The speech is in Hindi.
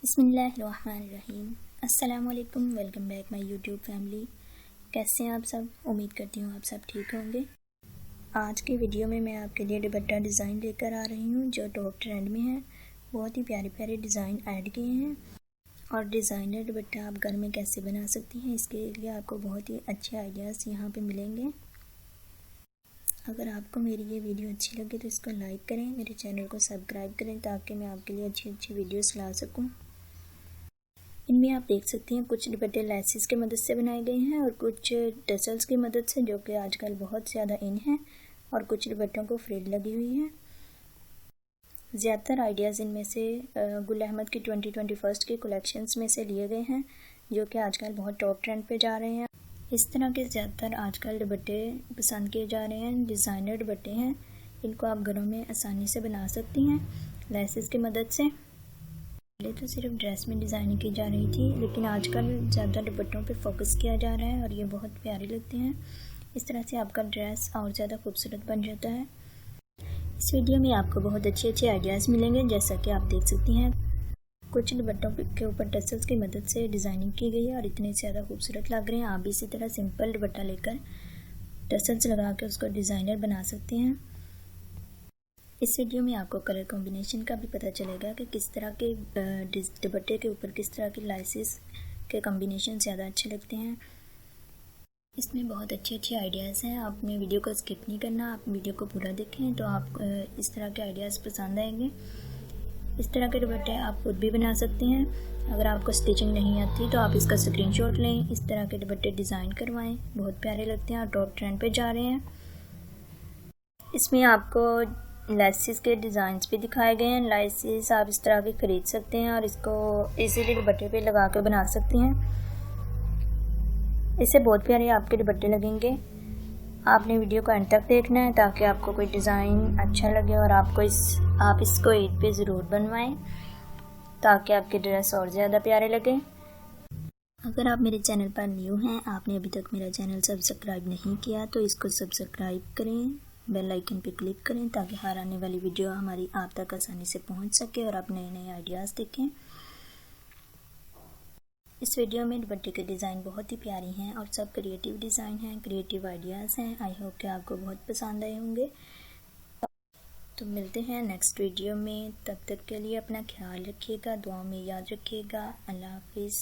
बिस्मिल्लाहिर्रहमानिर्रहीम। अस्सलाम वालेकुम, welcome back my YouTube family. कैसे हैं आप सब? उम्मीद करती हूँ आप सब ठीक होंगे। आज की वीडियो में मैं आपके लिए दुपट्टा डिज़ाइन लेकर आ रही हूँ जो टॉप ट्रेंड में है। बहुत ही प्यारे प्यारे डिज़ाइन ऐड किए हैं और डिज़ाइनर दुपट्टा आप घर में कैसे बना सकती हैं इसके लिए आपको बहुत ही अच्छे आइडियाज़ यहाँ पर मिलेंगे। अगर आपको मेरी ये वीडियो अच्छी लगे तो इसको लाइक करें, मेरे चैनल को सब्सक्राइब करें ताकि मैं आपके लिए अच्छी अच्छी वीडियोस ला सकूं। इनमें आप देख सकते हैं कुछ दुपट्टे लेसेस की मदद से बनाए गए हैं और कुछ टसल्स की मदद से, जो कि आजकल बहुत ज़्यादा इन है, और कुछ दुपट्टों को फ्रिल लगी हुई है। ज़्यादातर आइडियाज़ इनमें से गुल अहमद की 2021 की कलेक्शंस में से लिए गए हैं जो कि आजकल बहुत टॉप ट्रेंड पे जा रहे हैं। इस तरह के ज़्यादातर आजकल दुपट्टे पसंद किए जा रहे हैं। डिज़ाइनर दुपट्टे हैं, इनको आप घरों में आसानी से बना सकती हैं लेसेस की मदद से। पहले तो सिर्फ ड्रेस में डिज़ाइनिंग की जा रही थी, लेकिन आजकल ज़्यादा दुपट्टों पे फोकस किया जा रहा है और ये बहुत प्यारे लगते हैं। इस तरह से आपका ड्रेस और ज़्यादा खूबसूरत बन जाता है। इस वीडियो में आपको बहुत अच्छे अच्छे आइडियाज़ मिलेंगे, जैसा कि आप देख सकती हैं कुछ दुपट्टों के ऊपर टसल्स की मदद से डिज़ाइनिंग की गई है और इतने ज़्यादा खूबसूरत लग रहे हैं। आप भी इसी तरह सिंपल दुपट्टा लेकर टसल्स लगा के उसको डिज़ाइनर बना सकते हैं। इस वीडियो में आपको कलर कॉम्बिनेशन का भी पता चलेगा कि किस तरह के दुपट्टे के ऊपर किस तरह के लेसेस के कॉम्बिनेशन ज़्यादा अच्छे लगते हैं। इसमें बहुत अच्छे अच्छे आइडियाज़ हैं। आपने वीडियो को स्किप नहीं करना, आप वीडियो को पूरा देखें तो आप इस तरह के आइडियाज़ पसंद आएंगे। इस तरह के दुपट्टे आप खुद भी बना सकते हैं। अगर आपको स्टिचिंग नहीं आती तो आप इसका स्क्रीनशॉट लें, इस तरह के दुपट्टे डिज़ाइन करवाएं, बहुत प्यारे लगते हैं और टॉप ट्रेंड पे जा रहे हैं। इसमें आपको लेसेस के डिज़ाइंस भी दिखाए गए हैं। लेसेस आप इस तरह के ख़रीद सकते हैं और इसको इजीली दुपट्टे पे लगा के बना सकती हैं। इससे बहुत प्यारे आपके दुपट्टे लगेंगे। आपने वीडियो को एंड तक देखना है ताकि आपको कोई डिज़ाइन अच्छा लगे और आप इसको ईद पे ज़रूर बनवाएं ताकि आपके ड्रेस और ज़्यादा प्यारे लगे। अगर आप मेरे चैनल पर न्यू हैं, आपने अभी तक मेरा चैनल सब्सक्राइब नहीं किया तो इसको सब्सक्राइब करें, बेल आइकन पे क्लिक करें ताकि हर आने वाली वीडियो हमारी आप तक आसानी से पहुंच सके और आप नए नए आइडियाज़ देखें। इस वीडियो में दुपट्टे के डिज़ाइन बहुत ही प्यारी हैं और सब क्रिएटिव डिज़ाइन हैं, क्रिएटिव आइडियाज़ हैं। आई होप कि आपको बहुत पसंद आए होंगे। तो मिलते हैं नेक्स्ट वीडियो में, तब तक के लिए अपना ख्याल रखिएगा, दुआ में याद रखिएगा। अल्लाह हाफिज़।